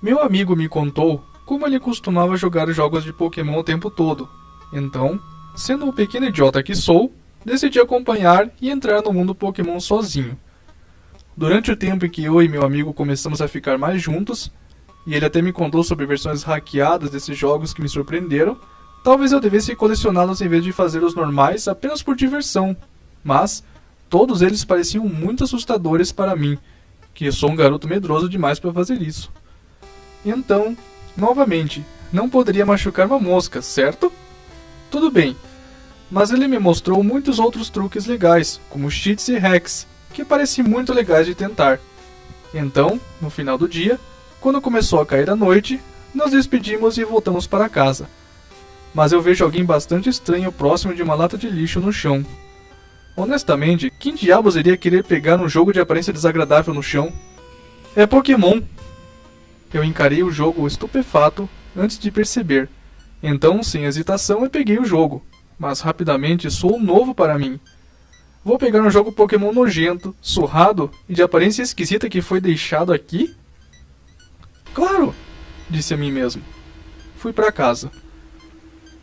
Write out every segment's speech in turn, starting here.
Meu amigo me contou como ele costumava jogar jogos de Pokémon o tempo todo. Então, sendo o pequeno idiota que sou, decidi acompanhar e entrar no mundo Pokémon sozinho. Durante o tempo em que eu e meu amigo começamos a ficar mais juntos, e ele até me contou sobre versões hackeadas desses jogos que me surpreenderam, talvez eu devesse colecioná-los em vez de fazer os normais apenas por diversão. Mas, todos eles pareciam muito assustadores para mim, que sou um garoto medroso demais para fazer isso. Então, novamente, não poderia machucar uma mosca, certo? Tudo bem, mas ele me mostrou muitos outros truques legais, como cheats e hacks, que pareciam muito legais de tentar. Então, no final do dia, quando começou a cair a noite, nos despedimos e voltamos para casa. Mas eu vejo alguém bastante estranho próximo de uma lata de lixo no chão. Honestamente, quem diabos iria querer pegar um jogo de aparência desagradável no chão? É Pokémon! Eu encarei o jogo estupefato antes de perceber. Então, sem hesitação, eu peguei o jogo. Mas rapidamente soou novo para mim. Vou pegar um jogo Pokémon nojento, surrado e de aparência esquisita que foi deixado aqui? Claro! Disse a mim mesmo. Fui para casa.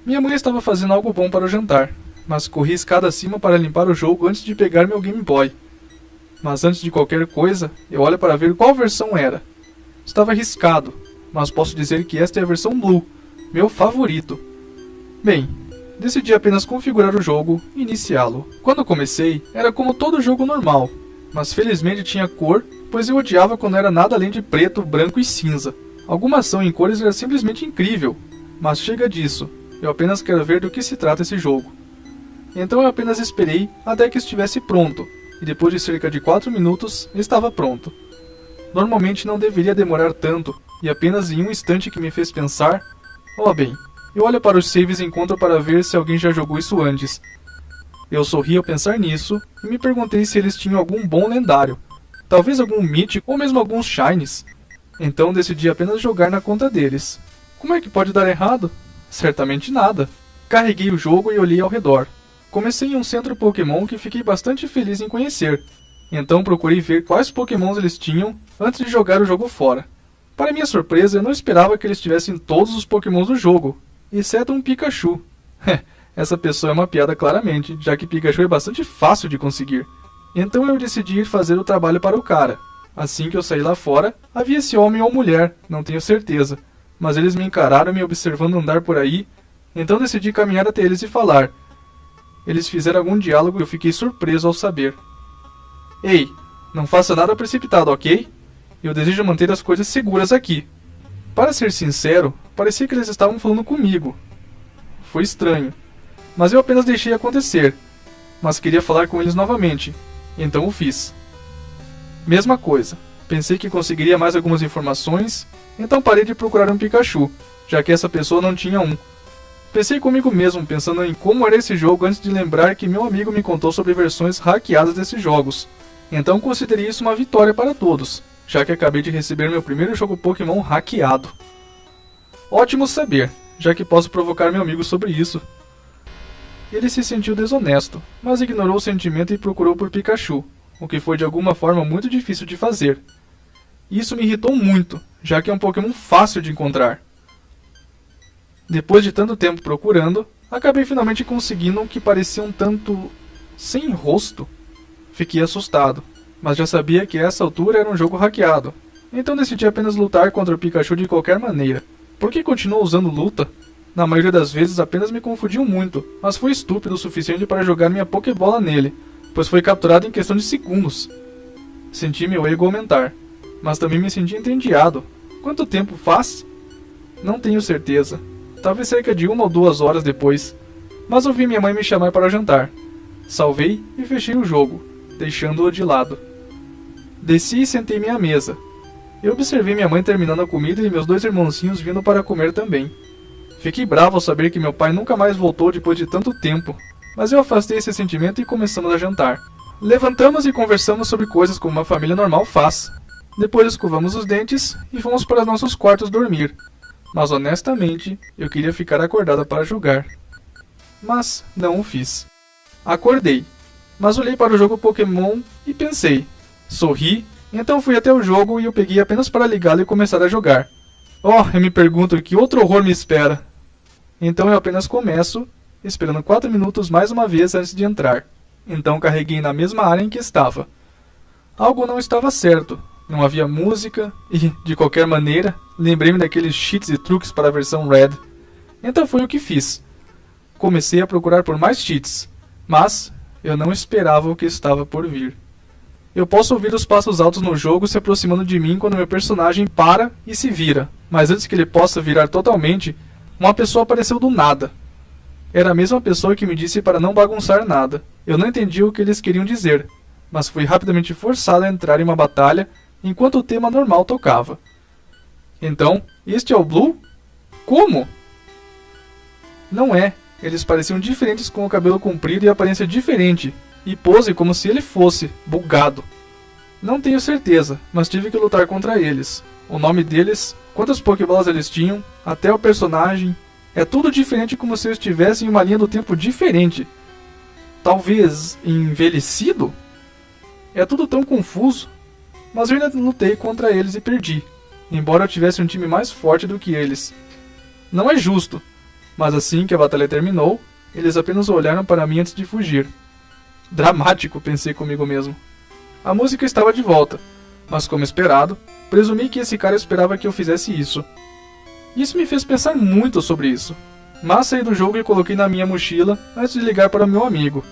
Minha mãe estava fazendo algo bom para o jantar, mas corri escada acima para limpar o jogo antes de pegar meu Game Boy. Mas antes de qualquer coisa, eu olho para ver qual versão era. Estava riscado, mas posso dizer que esta é a versão Blue, meu favorito. Bem, decidi apenas configurar o jogo e iniciá-lo. Quando comecei, era como todo jogo normal, mas felizmente tinha cor, pois eu odiava quando era nada além de preto, branco e cinza. Alguma ação em cores era simplesmente incrível, mas chega disso, eu apenas quero ver do que se trata esse jogo. Então eu apenas esperei até que estivesse pronto, e depois de cerca de 4 minutos, estava pronto. Normalmente não deveria demorar tanto, e apenas em um instante que me fez pensar, bem, eu olho para os saves e encontro para ver se alguém já jogou isso antes. Eu sorri ao pensar nisso, e me perguntei se eles tinham algum bom lendário, talvez algum mítico ou mesmo alguns shinies. Então decidi apenas jogar na conta deles. Como é que pode dar errado? Certamente nada. Carreguei o jogo e olhei ao redor. Comecei em um centro Pokémon que fiquei bastante feliz em conhecer. Então procurei ver quais Pokémons eles tinham antes de jogar o jogo fora. Para minha surpresa, eu não esperava que eles tivessem todos os Pokémons do jogo, exceto um Pikachu. Essa pessoa é uma piada claramente, já que Pikachu é bastante fácil de conseguir. Então eu decidi ir fazer o trabalho para o cara. Assim que eu saí lá fora, havia esse homem ou mulher, não tenho certeza. Mas eles me encararam me observando andar por aí, então decidi caminhar até eles e falar. Eles fizeram algum diálogo e eu fiquei surpreso ao saber. Ei, não faça nada precipitado, ok? Eu desejo manter as coisas seguras aqui. Para ser sincero, parecia que eles estavam falando comigo. Foi estranho, mas eu apenas deixei acontecer. Mas queria falar com eles novamente, então o fiz. Mesma coisa, pensei que conseguiria mais algumas informações, então parei de procurar um Pikachu, já que essa pessoa não tinha um. Pensei comigo mesmo, pensando em como era esse jogo antes de lembrar que meu amigo me contou sobre versões hackeadas desses jogos. Então considerei isso uma vitória para todos, já que acabei de receber meu primeiro jogo Pokémon hackeado. Ótimo saber, já que posso provocar meu amigo sobre isso. Ele se sentiu desonesto, mas ignorou o sentimento e procurou por Pikachu, o que foi de alguma forma muito difícil de fazer. Isso me irritou muito, já que é um Pokémon fácil de encontrar. Depois de tanto tempo procurando, acabei finalmente conseguindo um que parecia um tanto sem rosto. Fiquei assustado, mas já sabia que a essa altura era um jogo hackeado, então decidi apenas lutar contra o Pikachu de qualquer maneira. Por que continuou usando luta? Na maioria das vezes apenas me confundiu muito, mas fui estúpido o suficiente para jogar minha Pokébola nele, pois foi capturado em questão de segundos. Senti meu ego aumentar, mas também me senti entediado. Quanto tempo faz? Não tenho certeza. Talvez cerca de 1 ou 2 horas depois. Mas ouvi minha mãe me chamar para jantar. Salvei e fechei o jogo, deixando-o de lado. Desci e sentei-me à mesa. Eu observei minha mãe terminando a comida e meus 2 irmãozinhos vindo para comer também. Fiquei bravo ao saber que meu pai nunca mais voltou depois de tanto tempo, mas eu afastei esse sentimento e começamos a jantar. Levantamos e conversamos sobre coisas como uma família normal faz. Depois escovamos os dentes e fomos para nossos quartos dormir. Mas honestamente, eu queria ficar acordada para jogar. Mas não o fiz. Acordei, mas olhei para o jogo Pokémon e pensei. Sorri, então fui até o jogo e eu peguei apenas para ligá-lo e começar a jogar. Oh, eu me pergunto que outro horror me espera. Então eu apenas começo, esperando 4 minutos mais uma vez antes de entrar. Então carreguei na mesma área em que estava. Algo não estava certo. Não havia música e, de qualquer maneira, lembrei-me daqueles cheats e truques para a versão Red. Então foi o que fiz. Comecei a procurar por mais cheats, mas eu não esperava o que estava por vir. Eu posso ouvir os passos altos no jogo se aproximando de mim quando meu personagem para e se vira, mas antes que ele possa virar totalmente, uma pessoa apareceu do nada. Era a mesma pessoa que me disse para não bagunçar nada. Eu não entendi o que eles queriam dizer, mas fui rapidamente forçado a entrar em uma batalha enquanto o tema normal tocava. Então, este é o Blue? Como? Não é. Eles pareciam diferentes com o cabelo comprido e aparência diferente, e pose como se ele fosse bugado. Não tenho certeza, mas tive que lutar contra eles. O nome deles, quantas Pokébolas eles tinham, até o personagem, é tudo diferente como se eu estivesse em uma linha do tempo diferente. Talvez envelhecido? É tudo tão confuso, mas eu ainda lutei contra eles e perdi, embora eu tivesse um time mais forte do que eles. Não é justo, mas assim que a batalha terminou, eles apenas olharam para mim antes de fugir. Dramático, pensei comigo mesmo. A música estava de volta, mas como esperado, presumi que esse cara esperava que eu fizesse isso. Isso me fez pensar muito sobre isso, mas saí do jogo e coloquei na minha mochila antes de ligar para o meu amigo.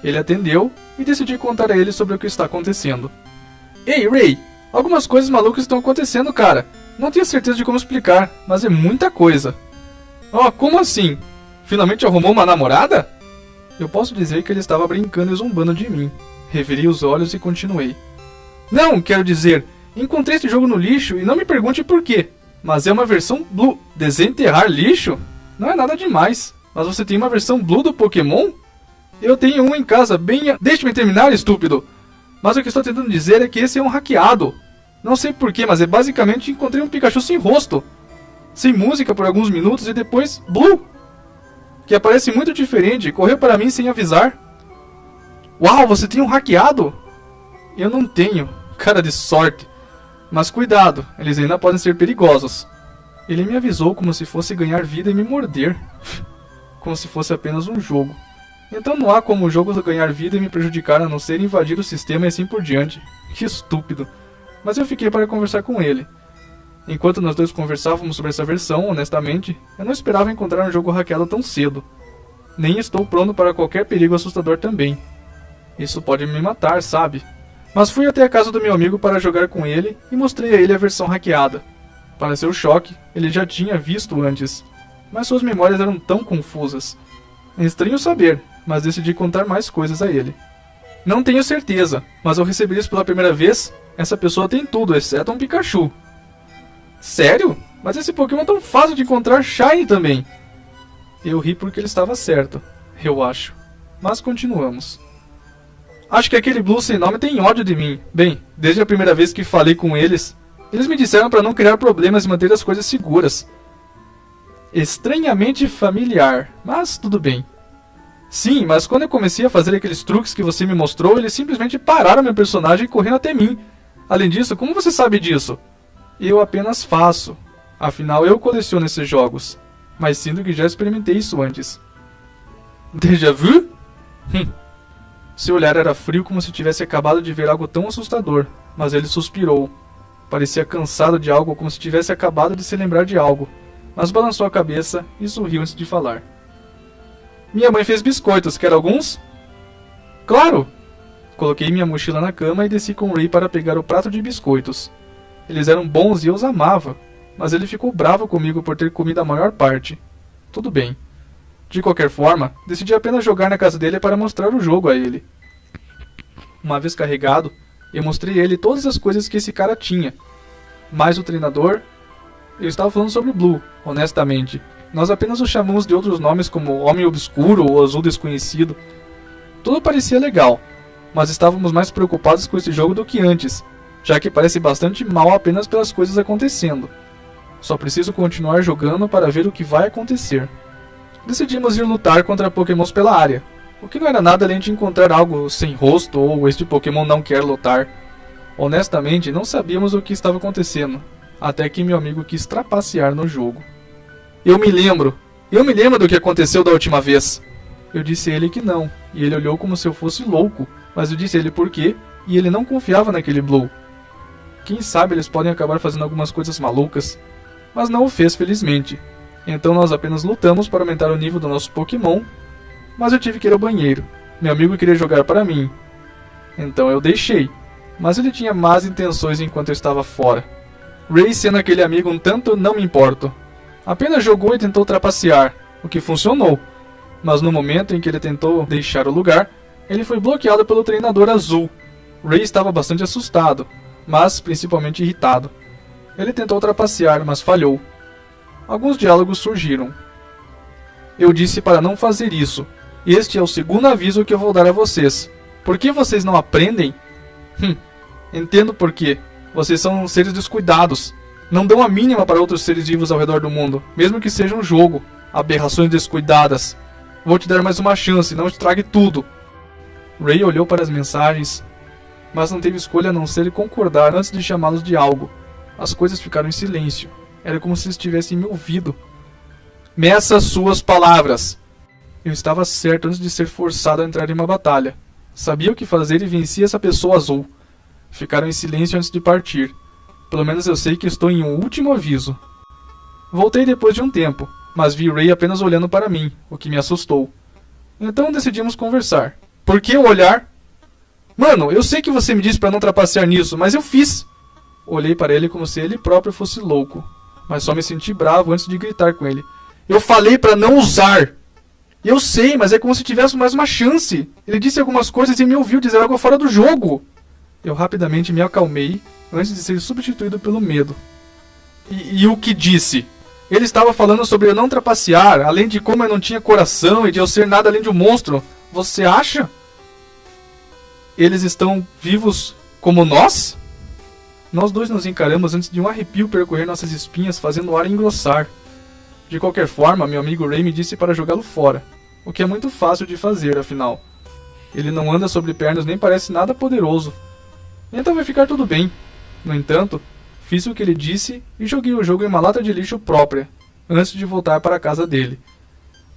Ele atendeu e decidi contar a ele sobre o que está acontecendo. Ei, Ray, algumas coisas malucas estão acontecendo, cara. Não tenho certeza de como explicar, mas é muita coisa. Oh, como assim? Finalmente arrumou uma namorada? Eu posso dizer que ele estava brincando e zombando de mim. Reviri os olhos e continuei. Não, quero dizer, encontrei este jogo no lixo e não me pergunte por quê. Mas é uma versão Blue. Desenterrar lixo? Não é nada demais. Mas você tem uma versão Blue do Pokémon? Eu tenho um em casa, bem... Deixe-me terminar, estúpido. Mas o que estou tentando dizer é que esse é um hackeado. Não sei porquê, mas basicamente encontrei um Pikachu sem rosto. Sem música por alguns minutos e depois Blue, que aparece muito diferente, correu para mim sem avisar. Uau, você tem um hackeado? Eu não tenho, cara de sorte. Mas cuidado, eles ainda podem ser perigosos. Ele me avisou como se fosse ganhar vida e me morder. Como se fosse apenas um jogo. Então não há como o jogo ganhar vida e me prejudicar a não ser invadir o sistema e assim por diante. Que estúpido. Mas eu fiquei para conversar com ele. Enquanto nós dois conversávamos sobre essa versão, honestamente, eu não esperava encontrar um jogo hackeado tão cedo. Nem estou pronto para qualquer perigo assustador também. Isso pode me matar, sabe? Mas fui até a casa do meu amigo para jogar com ele e mostrei a ele a versão hackeada. Para seu choque, ele já tinha visto antes, mas suas memórias eram tão confusas. É estranho saber, mas decidi contar mais coisas a ele. Não tenho certeza, mas ao receber isso pela primeira vez, essa pessoa tem tudo, exceto um Pikachu. Sério? Mas esse Pokémon é tão fácil de encontrar Shiny também. Eu ri porque ele estava certo, eu acho. Mas continuamos. Acho que aquele Blue sem nome tem ódio de mim. Bem, desde a primeira vez que falei com eles, eles me disseram para não criar problemas e manter as coisas seguras. Estranhamente familiar, mas tudo bem. Sim, mas quando eu comecei a fazer aqueles truques que você me mostrou, eles simplesmente pararam meu personagem correndo até mim. Além disso, como você sabe disso? Eu apenas faço. Afinal, eu coleciono esses jogos. Mas sinto que já experimentei isso antes. Déjà vu? Seu olhar era frio como se tivesse acabado de ver algo tão assustador. Mas ele suspirou. Parecia cansado de algo como se tivesse acabado de se lembrar de algo. Mas balançou a cabeça e sorriu antes de falar. Minha mãe fez biscoitos, quer alguns? Claro! Coloquei minha mochila na cama e desci com o Ray para pegar o prato de biscoitos. Eles eram bons e eu os amava, mas ele ficou bravo comigo por ter comido a maior parte. Tudo bem. De qualquer forma, decidi apenas jogar na casa dele para mostrar o jogo a ele. Uma vez carregado, eu mostrei a ele todas as coisas que esse cara tinha. Mais o treinador... Eu estava falando sobre o Blue, honestamente. Nós apenas o chamamos de outros nomes como Homem Obscuro ou Azul Desconhecido. Tudo parecia legal, mas estávamos mais preocupados com esse jogo do que antes, já que parece bastante mal apenas pelas coisas acontecendo. Só preciso continuar jogando para ver o que vai acontecer. Decidimos ir lutar contra Pokémons pela área, o que não era nada além de encontrar algo sem rosto ou este Pokémon não quer lutar. Honestamente, não sabíamos o que estava acontecendo. até que meu amigo quis trapacear no jogo. Eu me lembro do que aconteceu da última vez. Eu disse a ele que não, e ele olhou como se eu fosse louco, mas eu disse a ele por quê, e ele não confiava naquele Blow. Quem sabe eles podem acabar fazendo algumas coisas malucas, mas não o fez felizmente. Então nós apenas lutamos para aumentar o nível do nosso Pokémon, mas eu tive que ir ao banheiro. Meu amigo queria jogar para mim, então eu deixei, mas ele tinha más intenções enquanto eu estava fora. Ray, sendo aquele amigo um tanto, não me importo. Apenas jogou e tentou trapacear, o que funcionou, mas no momento em que ele tentou deixar o lugar, ele foi bloqueado pelo treinador azul. Ray estava bastante assustado, mas principalmente irritado. Ele tentou trapacear, mas falhou. Alguns diálogos surgiram. Eu disse para não fazer isso. Este é o segundo aviso que eu vou dar a vocês. Por que vocês não aprendem? Entendo por quê. Vocês são seres descuidados. Não dão a mínima para outros seres vivos ao redor do mundo, mesmo que seja um jogo. Aberrações descuidadas. Vou te dar mais uma chance, não estrague tudo. Ray olhou para as mensagens, mas não teve escolha a não ser concordar antes de chamá-los de algo. As coisas ficaram em silêncio. Era como se estivessem me ouvindo. Meça suas palavras. Eu estava certo antes de ser forçado a entrar em uma batalha. Sabia o que fazer e venci essa pessoa azul. Ficaram em silêncio antes de partir. Pelo menos eu sei que estou em um último aviso. Voltei depois de um tempo, mas vi Ray apenas olhando para mim, o que me assustou. Então decidimos conversar. Por que o olhar? Mano, eu sei que você me disse para não trapacear nisso, mas eu fiz. Olhei para ele como se ele próprio fosse louco, mas só me senti bravo antes de gritar com ele. Eu falei para não usar! Eu sei, mas é como se tivesse mais uma chance. Ele disse algumas coisas e me ouviu dizer algo fora do jogo. Eu rapidamente me acalmei antes de ser substituído pelo medo. E o que disse? Ele estava falando sobre eu não trapacear, além de como eu não tinha coração e de eu ser nada além de um monstro. Você acha? Eles estão vivos como nós? Nós dois nos encaramos antes de um arrepio percorrer nossas espinhas, fazendo o ar engrossar. De qualquer forma, meu amigo Ray me disse para jogá-lo fora, o que é muito fácil de fazer, afinal. Ele não anda sobre pernas nem parece nada poderoso. Então vai ficar tudo bem. No entanto, fiz o que ele disse e joguei o jogo em uma lata de lixo própria, antes de voltar para a casa dele.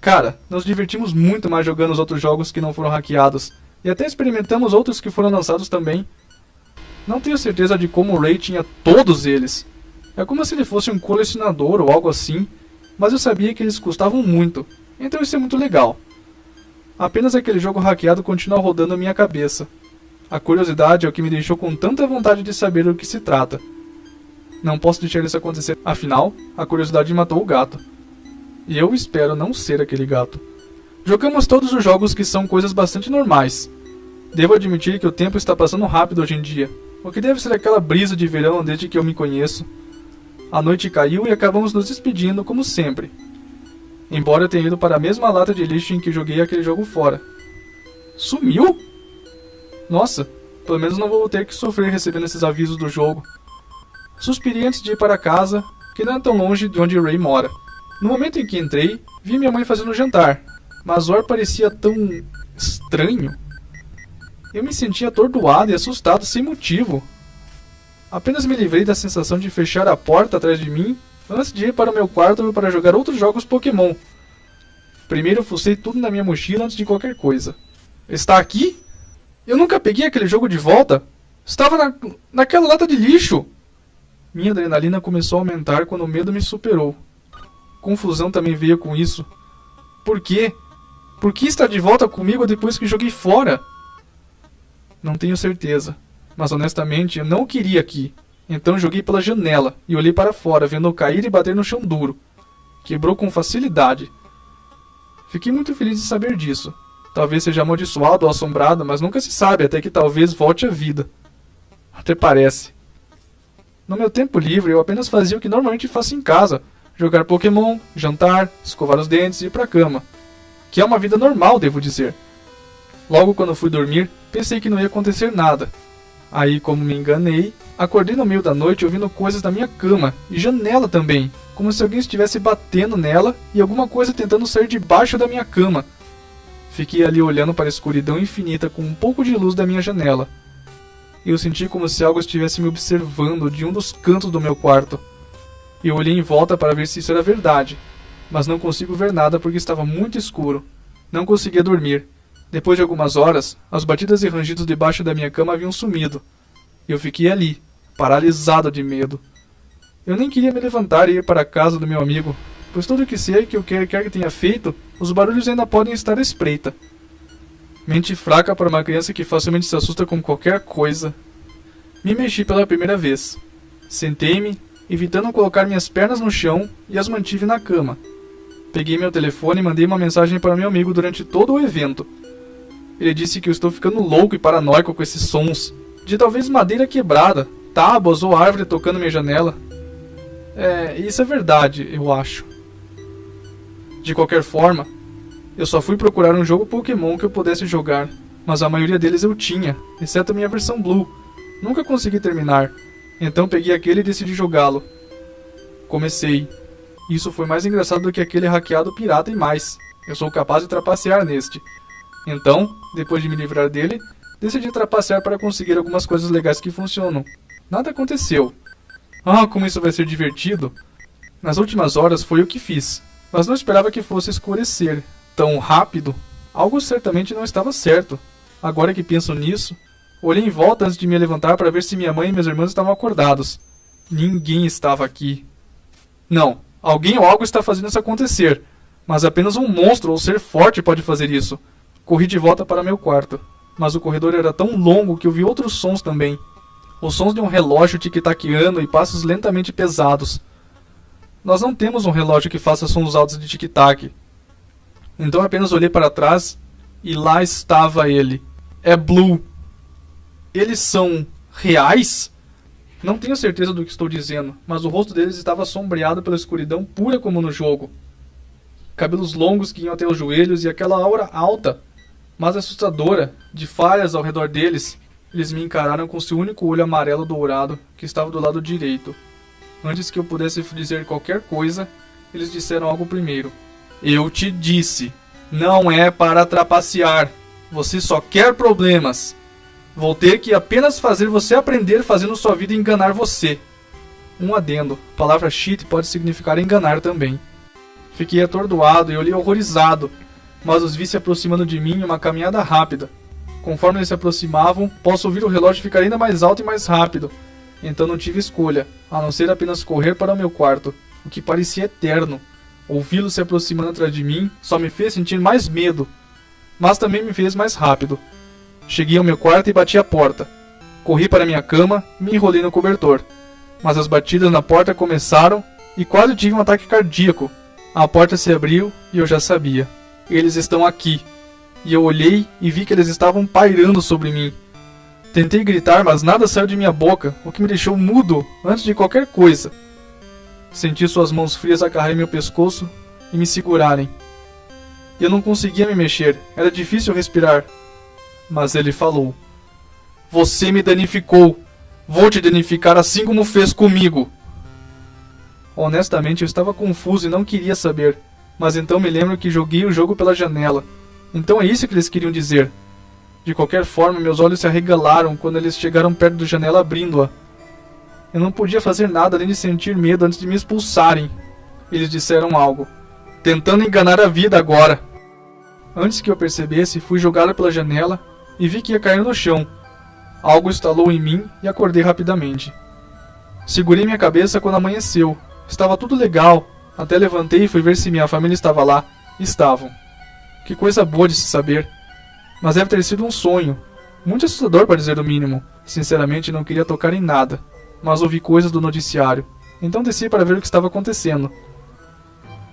Cara, nos divertimos muito mais jogando os outros jogos que não foram hackeados, e até experimentamos outros que foram lançados também. Não tenho certeza de como o Ray tinha todos eles. É como se ele fosse um colecionador ou algo assim, mas eu sabia que eles custavam muito, então isso é muito legal. Apenas aquele jogo hackeado continua rodando em minha cabeça. A curiosidade é o que me deixou com tanta vontade de saber do que se trata. Não posso deixar isso acontecer, afinal, a curiosidade matou o gato. E eu espero não ser aquele gato. Jogamos todos os jogos que são coisas bastante normais. Devo admitir que o tempo está passando rápido hoje em dia, o que deve ser aquela brisa de verão desde que eu me conheço. A noite caiu e acabamos nos despedindo como sempre. Embora eu tenha ido para a mesma lata de lixo em que joguei aquele jogo fora. Sumiu? Nossa, pelo menos não vou ter que sofrer recebendo esses avisos do jogo. Suspirei antes de ir para casa, que não é tão longe de onde Ray mora. No momento em que entrei, vi minha mãe fazendo jantar, mas o ar parecia tão estranho. Eu me sentia atordoado e assustado sem motivo. Apenas me livrei da sensação de fechar a porta atrás de mim antes de ir para o meu quarto para jogar outros jogos Pokémon. Primeiro fucei tudo na minha mochila antes de qualquer coisa. Está aqui? Eu nunca peguei aquele jogo de volta. Estava naquela lata de lixo. Minha adrenalina começou a aumentar quando o medo me superou. Confusão também veio com isso. Por quê? Por que está de volta comigo depois que joguei fora? Não tenho certeza, mas honestamente eu não queria aqui. Então joguei pela janela e olhei para fora, vendo-o cair e bater no chão duro. Quebrou com facilidade. Fiquei muito feliz de saber disso. Talvez seja amaldiçoado ou assombrado, mas nunca se sabe, até que talvez volte à vida. Até parece. No meu tempo livre eu apenas fazia o que normalmente faço em casa. Jogar Pokémon, jantar, escovar os dentes e ir para a cama. Que é uma vida normal, devo dizer. Logo quando fui dormir, pensei que não ia acontecer nada. Aí, como me enganei, acordei no meio da noite ouvindo coisas na minha cama e janela também, como se alguém estivesse batendo nela e alguma coisa tentando sair debaixo da minha cama. Fiquei ali olhando para a escuridão infinita com um pouco de luz da minha janela. e eu senti como se algo estivesse me observando de um dos cantos do meu quarto. Eu olhei em volta para ver se isso era verdade, mas não consigo ver nada porque estava muito escuro. Não conseguia dormir. Depois de algumas horas, as batidas e rangidos debaixo da minha cama haviam sumido. Eu fiquei ali, paralisado de medo. Eu nem queria me levantar e ir para a casa do meu amigo, pois tudo que sei que o que quer que tenha feito, os barulhos ainda podem estar à espreita. Mente fraca para uma criança que facilmente se assusta com qualquer coisa. Me mexi pela primeira vez. Sentei-me, evitando colocar minhas pernas no chão, e as mantive na cama. Peguei meu telefone e mandei uma mensagem para meu amigo durante todo o evento. Ele disse que eu estou ficando louco e paranoico com esses sons, de talvez madeira quebrada, tábuas ou árvore tocando minha janela. Isso é verdade, eu acho. De qualquer forma, eu só fui procurar um jogo Pokémon que eu pudesse jogar, mas a maioria deles eu tinha, exceto a minha versão Blue. Nunca consegui terminar, então peguei aquele e decidi jogá-lo. Comecei. Isso foi mais engraçado do que aquele hackeado pirata e mais. Eu sou capaz de trapacear neste. Então, depois de me livrar dele, decidi trapacear para conseguir algumas coisas legais que funcionam. Nada aconteceu. Como isso vai ser divertido! Nas últimas horas foi o que fiz, mas não esperava que fosse escurecer tão rápido. Algo certamente não estava certo. Agora que penso nisso, olhei em volta antes de me levantar para ver se minha mãe e meus irmãos estavam acordados. Ninguém estava aqui. Não, alguém ou algo está fazendo isso acontecer, mas apenas um monstro ou ser forte pode fazer isso. Corri de volta para meu quarto, mas o corredor era tão longo que eu vi outros sons também. Os sons de um relógio tic-taqueando e passos lentamente pesados. Nós não temos um relógio que faça sons altos de tic-tac. Então apenas olhei para trás e lá estava ele. É Blue. Eles são reais? Não tenho certeza do que estou dizendo, mas o rosto deles estava sombreado pela escuridão pura como no jogo. Cabelos longos que iam até os joelhos e aquela aura alta, mas assustadora, de falhas ao redor deles. Eles me encararam com seu único olho amarelo dourado, que estava do lado direito. Antes que eu pudesse dizer qualquer coisa, eles disseram algo primeiro. Eu te disse, não é para trapacear. Você só quer problemas. Vou ter que apenas fazer você aprender fazendo sua vida enganar você. Um adendo, a palavra cheat pode significar enganar também. Fiquei atordoado e olhei horrorizado, mas os vi se aproximando de mim em uma caminhada rápida. Conforme eles se aproximavam, posso ouvir o relógio ficar ainda mais alto e mais rápido. Então não tive escolha, a não ser apenas correr para o meu quarto, o que parecia eterno. Ouvi-lo se aproximando atrás de mim só me fez sentir mais medo, mas também me fez mais rápido. Cheguei ao meu quarto e bati a porta. Corri para minha cama e me enrolei no cobertor. Mas as batidas na porta começaram e quase tive um ataque cardíaco. A porta se abriu e eu já sabia. Eles estão aqui. E eu olhei e vi que eles estavam pairando sobre mim. Tentei gritar, mas nada saiu de minha boca, o que me deixou mudo antes de qualquer coisa. Senti suas mãos frias agarrarem meu pescoço e me segurarem. Eu não conseguia me mexer, era difícil respirar. Mas ele falou: Você me danificou. Vou te danificar assim como fez comigo. Honestamente, eu estava confuso e não queria saber. Mas então me lembro que joguei o jogo pela janela. Então é isso que eles queriam dizer. De qualquer forma, meus olhos se arregalaram quando eles chegaram perto da janela abrindo-a. Eu não podia fazer nada além de sentir medo antes de me expulsarem. Eles disseram algo. Tentando enganar a vida agora. Antes que eu percebesse, fui jogado pela janela e vi que ia cair no chão. Algo estalou em mim e acordei rapidamente. Segurei minha cabeça quando amanheceu. Estava tudo legal. Até levantei e fui ver se minha família estava lá. Estavam. Que coisa boa de se saber. Mas deve ter sido um sonho. Muito assustador para dizer o mínimo. Sinceramente não queria tocar em nada. Mas ouvi coisas do noticiário. Então desci para ver o que estava acontecendo.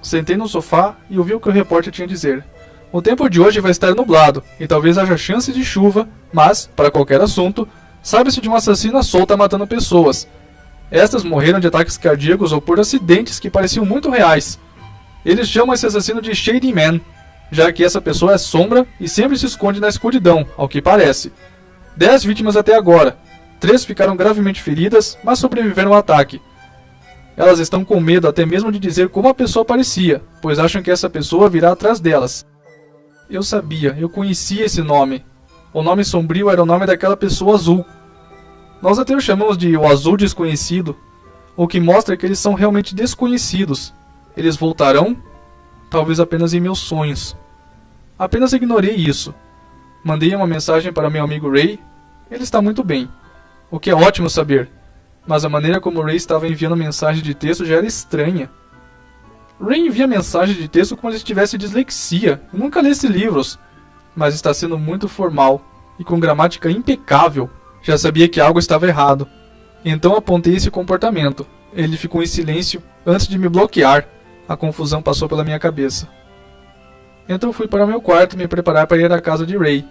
Sentei no sofá e ouvi o que o repórter tinha a dizer. O tempo de hoje vai estar nublado, e talvez haja chance de chuva, mas, para qualquer assunto, sabe-se de uma assassina solta matando pessoas. Estas morreram de ataques cardíacos ou por acidentes que pareciam muito reais. Eles chamam esse assassino de Shady Man, já que essa pessoa é sombra e sempre se esconde na escuridão, ao que parece. 10 vítimas até agora. 3 ficaram gravemente feridas, mas sobreviveram ao ataque. Elas estão com medo até mesmo de dizer como a pessoa parecia, pois acham que essa pessoa virá atrás delas. Eu sabia, eu conhecia esse nome. O nome sombrio era o nome daquela pessoa azul. Nós até o chamamos de o azul desconhecido, o que mostra que eles são realmente desconhecidos. Eles voltarão? Talvez apenas em meus sonhos. Apenas ignorei isso. Mandei uma mensagem para meu amigo Ray. Ele está muito bem, o que é ótimo saber. Mas a maneira como Ray estava enviando mensagem de texto já era estranha. Ray envia mensagem de texto como se tivesse dislexia. Eu nunca li esses livros. Mas está sendo muito formal e com gramática impecável. Já sabia que algo estava errado. Então apontei esse comportamento. Ele ficou em silêncio antes de me bloquear. A confusão passou pela minha cabeça. Então fui para meu quarto me preparar para ir à casa de Ray.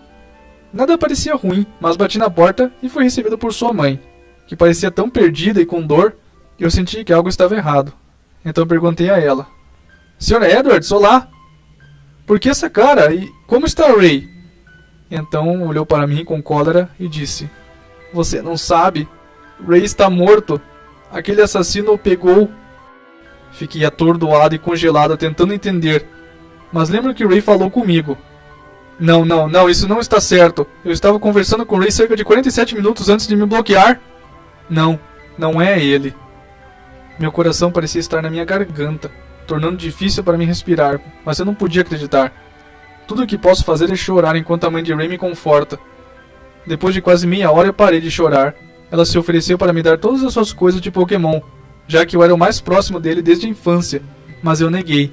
Nada parecia ruim, mas bati na porta e fui recebido por sua mãe, que parecia tão perdida e com dor que eu senti que algo estava errado. Então perguntei a ela: Sra. Edwards, olá! Por que essa cara? E como está Ray? Então olhou para mim com cólera e disse: Você não sabe? Ray está morto. Aquele assassino o pegou. Fiquei atordoado e congelado tentando entender. Mas lembro que Ray falou comigo. Não, isso não está certo. Eu estava conversando com Ray cerca de 47 minutos antes de me bloquear. Não é ele. Meu coração parecia estar na minha garganta, tornando difícil para me respirar, mas eu não podia acreditar. Tudo o que posso fazer é chorar enquanto a mãe de Ray me conforta. Depois de quase meia hora eu parei de chorar. Ela se ofereceu para me dar todas as suas coisas de Pokémon, já que eu era o mais próximo dele desde a infância, mas eu neguei.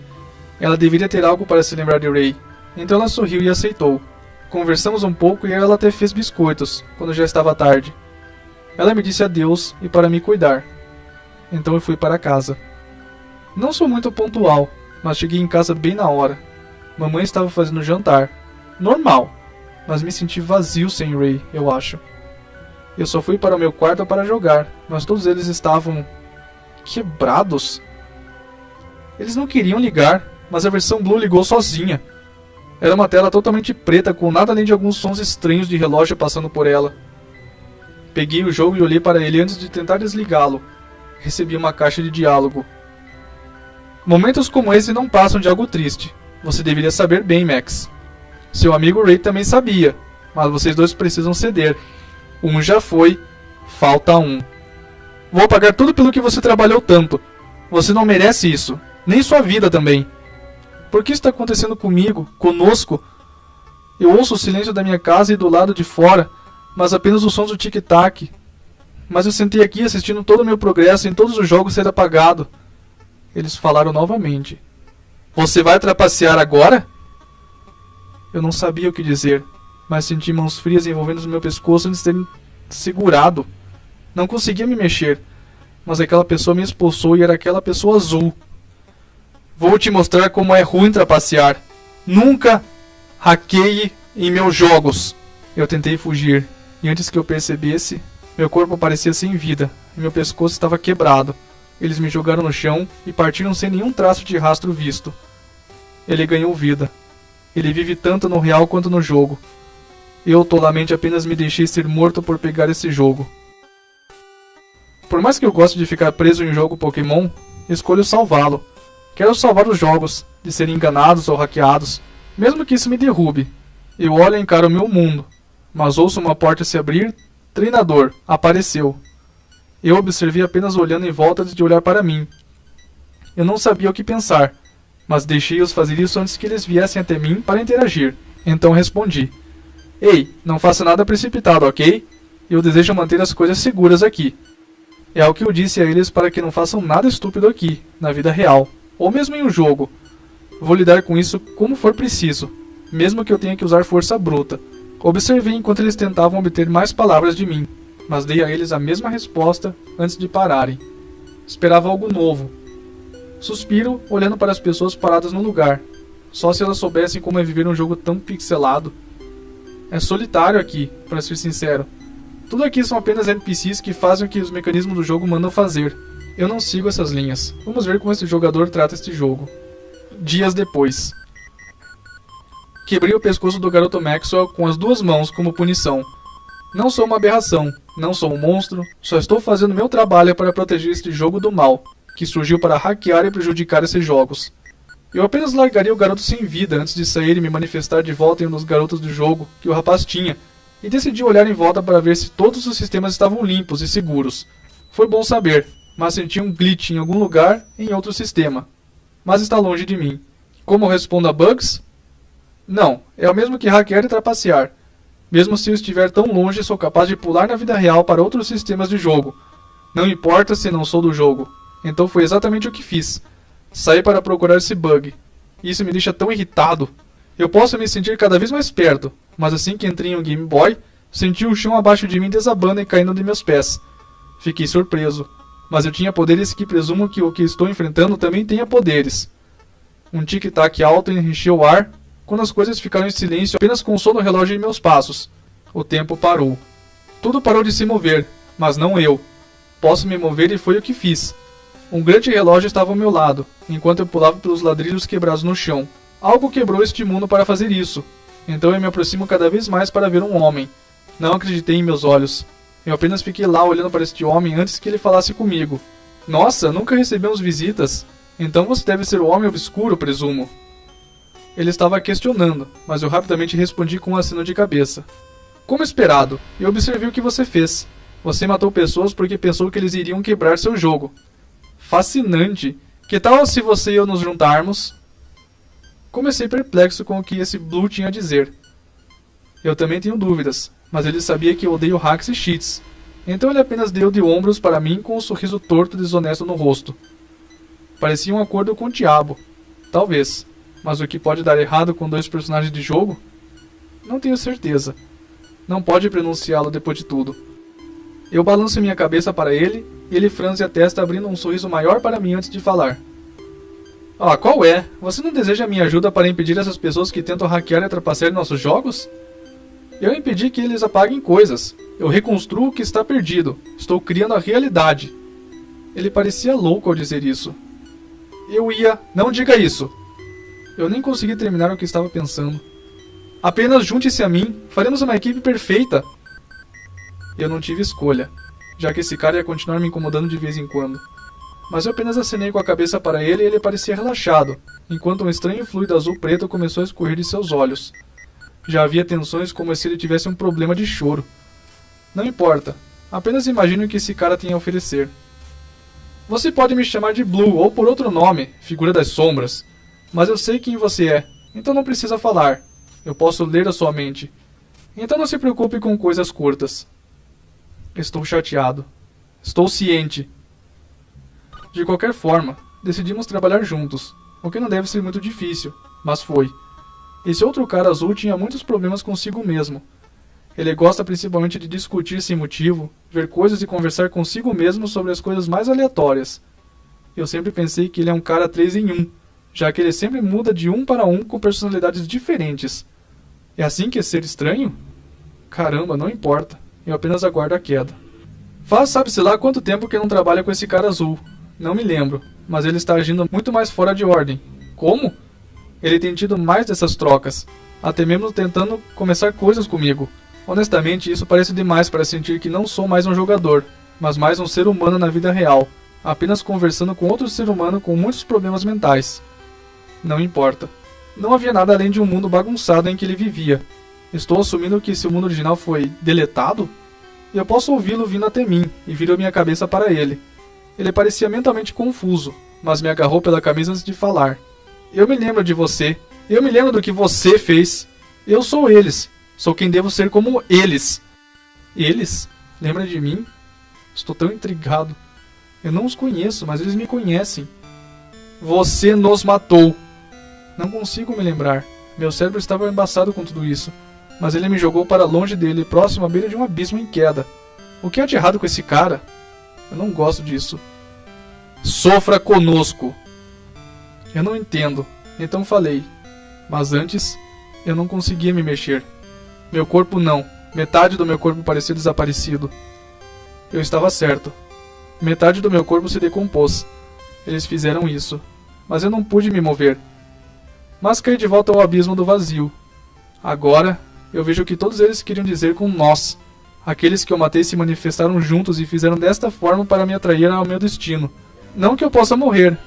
Ela deveria ter algo para se lembrar de Ray. Então ela sorriu e aceitou. Conversamos um pouco e ela até fez biscoitos, quando já estava tarde. Ela me disse adeus e para me cuidar. Então eu fui para casa. Não sou muito pontual, mas cheguei em casa bem na hora. Mamãe estava fazendo jantar. Normal, mas me senti vazio sem Ray, eu acho. Eu só fui para o meu quarto para jogar, mas todos eles estavam quebrados. Eles não queriam ligar, mas a versão Blue ligou sozinha. Era uma tela totalmente preta com nada além de alguns sons estranhos de relógio passando por ela. Peguei o jogo e olhei para ele antes de tentar desligá-lo. Recebi uma caixa de diálogo. Momentos como esse não passam de algo triste. Você deveria saber bem, Max. Seu amigo Ray também sabia, mas vocês dois precisam ceder. Um já foi, falta um. Vou pagar tudo pelo que você trabalhou tanto. Você não merece isso, nem sua vida também. Por que está acontecendo comigo, conosco? Eu ouço o silêncio da minha casa e do lado de fora, mas apenas os sons do tic-tac. Mas eu sentei aqui assistindo todo o meu progresso em todos os jogos ser apagado. Eles falaram novamente. Você vai trapacear agora? Eu não sabia o que dizer, mas senti mãos frias envolvendo o meu pescoço antes de terem segurado. Não conseguia me mexer, mas aquela pessoa me expulsou e era aquela pessoa azul. Vou te mostrar como é ruim trapacear. Nunca hackeie em meus jogos. Eu tentei fugir, e antes que eu percebesse, meu corpo parecia sem vida, e meu pescoço estava quebrado. Eles me jogaram no chão e partiram sem nenhum traço de rastro visto. Ele ganhou vida. Ele vive tanto no real quanto no jogo. Eu tolamente apenas me deixei ser morto por pegar esse jogo. Por mais que eu goste de ficar preso em um jogo Pokémon, escolho salvá-lo. Quero salvar os jogos, de serem enganados ou hackeados, mesmo que isso me derrube. Eu olho e encaro o meu mundo, mas ouço uma porta se abrir. Treinador, apareceu. Eu observei apenas olhando em volta antes de olhar para mim. Eu não sabia o que pensar, mas deixei-os fazer isso antes que eles viessem até mim para interagir. Então respondi. Ei, não faça nada precipitado, ok? Eu desejo manter as coisas seguras aqui. É o que eu disse a eles para que não façam nada estúpido aqui, na vida real, ou mesmo em um jogo. Vou lidar com isso como for preciso, mesmo que eu tenha que usar força bruta. Observei enquanto eles tentavam obter mais palavras de mim, mas dei a eles a mesma resposta antes de pararem. Esperava algo novo. Suspiro, olhando para as pessoas paradas no lugar. Só se elas soubessem como é viver um jogo tão pixelado. É solitário aqui, para ser sincero. Tudo aqui são apenas NPCs que fazem o que os mecanismos do jogo mandam fazer. Eu não sigo essas linhas. Vamos ver como esse jogador trata este jogo. Dias depois. Quebrei o pescoço do garoto Maxwell com as duas mãos como punição. Não sou uma aberração, não sou um monstro, só estou fazendo meu trabalho para proteger este jogo do mal, que surgiu para hackear e prejudicar esses jogos. Eu apenas largaria o garoto sem vida antes de sair e me manifestar de volta em um dos garotos do jogo que o rapaz tinha, e decidi olhar em volta para ver se todos os sistemas estavam limpos e seguros. Foi bom saber, mas senti um glitch em algum lugar em outro sistema. Mas está longe de mim. Como eu respondo a bugs? Não, é o mesmo que hackear e trapacear. Mesmo se eu estiver tão longe, sou capaz de pular na vida real para outros sistemas de jogo. Não importa se não sou do jogo. Então foi exatamente o que fiz. Saí para procurar esse bug. Isso me deixa tão irritado. Eu posso me sentir cada vez mais perto, mas assim que entrei em um Game Boy, senti o chão abaixo de mim desabando e caindo de meus pés. Fiquei surpreso, mas eu tinha poderes que presumo que o que estou enfrentando também tenha poderes. Um tic-tac alto encheu o ar, quando as coisas ficaram em silêncio apenas com o som do relógio em meus passos. O tempo parou. Tudo parou de se mover, mas não eu. Posso me mover e foi o que fiz. Um grande relógio estava ao meu lado, enquanto eu pulava pelos ladrilhos quebrados no chão. Algo quebrou este mundo para fazer isso. Então eu me aproximo cada vez mais para ver um homem. Não acreditei em meus olhos. Eu apenas fiquei lá olhando para este homem antes que ele falasse comigo. Nossa, nunca recebemos visitas. Então você deve ser o homem obscuro, presumo. Ele estava questionando, mas eu rapidamente respondi com um aceno de cabeça. Como esperado, eu observei o que você fez. Você matou pessoas porque pensou que eles iriam quebrar seu jogo. Fascinante. Que tal se você e eu nos juntarmos? Comecei perplexo com o que esse Blue tinha a dizer. Eu também tenho dúvidas, mas ele sabia que eu odeio hacks e cheats. Então ele apenas deu de ombros para mim com um sorriso torto e desonesto no rosto. Parecia um acordo com o diabo. Talvez. Mas o que pode dar errado com dois personagens de jogo? Não tenho certeza. Não pode pronunciá-lo depois de tudo. Eu balanço minha cabeça para ele e ele franze a testa abrindo um sorriso maior para mim antes de falar. Ah, qual é? Você não deseja minha ajuda para impedir essas pessoas que tentam hackear e trapacear nossos jogos? Eu impedi que eles apaguem coisas. Eu reconstruo o que está perdido. Estou criando a realidade. Ele parecia louco ao dizer isso. Não diga isso. Eu nem consegui terminar o que estava pensando. Apenas junte-se a mim. Faremos uma equipe perfeita. Eu não tive escolha, já que esse cara ia continuar me incomodando de vez em quando. Mas eu apenas acenei com a cabeça para ele e ele parecia relaxado, enquanto um estranho fluido azul-preto começou a escorrer de seus olhos. Já havia tensões como se ele tivesse um problema de choro. Não importa, apenas imagine o que esse cara tem a oferecer. Você pode me chamar de Blue ou por outro nome, figura das sombras, mas eu sei quem você é, então não precisa falar. Eu posso ler a sua mente. Então não se preocupe com coisas curtas. Estou chateado. Estou ciente. De qualquer forma, decidimos trabalhar juntos, o que não deve ser muito difícil, mas foi. Esse outro cara azul tinha muitos problemas consigo mesmo. Ele gosta principalmente de discutir sem motivo, ver coisas e conversar consigo mesmo sobre as coisas mais aleatórias. Eu sempre pensei que ele é um cara 3 em 1, já que ele sempre muda de um para um com personalidades diferentes. É assim que é ser estranho? Caramba, não importa. Eu apenas aguardo a queda. Faz sabe-se lá quanto tempo que eu não trabalho com esse cara azul. Não me lembro, mas ele está agindo muito mais fora de ordem. Como? Ele tem tido mais dessas trocas, até mesmo tentando começar coisas comigo. Honestamente, isso parece demais para sentir que não sou mais um jogador, mas mais um ser humano na vida real, apenas conversando com outro ser humano com muitos problemas mentais. Não importa. Não havia nada além de um mundo bagunçado em que ele vivia. Estou assumindo que seu mundo original foi deletado? Eu posso ouvi-lo vindo até mim e viro minha cabeça para ele. Ele parecia mentalmente confuso, mas me agarrou pela camisa antes de falar. Eu me lembro de você. Eu me lembro do que você fez. Eu sou eles. Sou quem devo ser como eles. Eles? Lembra de mim? Estou tão intrigado. Eu não os conheço, mas eles me conhecem. Você nos matou. Não consigo me lembrar. Meu cérebro estava embaçado com tudo isso. Mas ele me jogou para longe dele, próximo à beira de um abismo em queda. O que há de errado com esse cara? Eu não gosto disso. Sofra conosco. Eu não entendo. Então falei. Mas antes, eu não conseguia me mexer. Meu corpo não. Metade do meu corpo parecia desaparecido. Eu estava certo. Metade do meu corpo se decompôs. Eles fizeram isso. Mas eu não pude me mover. Mas caí de volta ao abismo do vazio. Agora, eu vejo o que todos eles queriam dizer com nós. Aqueles que eu matei se manifestaram juntos e fizeram desta forma para me atrair ao meu destino. Não que eu possa morrer,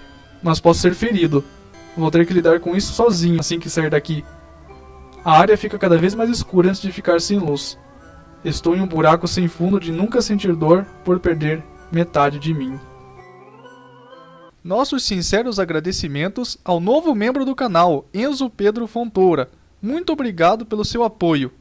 mas posso ser ferido. Vou ter que lidar com isso sozinho assim que sair daqui. A área fica cada vez mais escura antes de ficar sem luz. Estou em um buraco sem fundo de nunca sentir dor por perder metade de mim. Nossos sinceros agradecimentos ao novo membro do canal, Enzo Pedro Fontoura. Muito obrigado pelo seu apoio.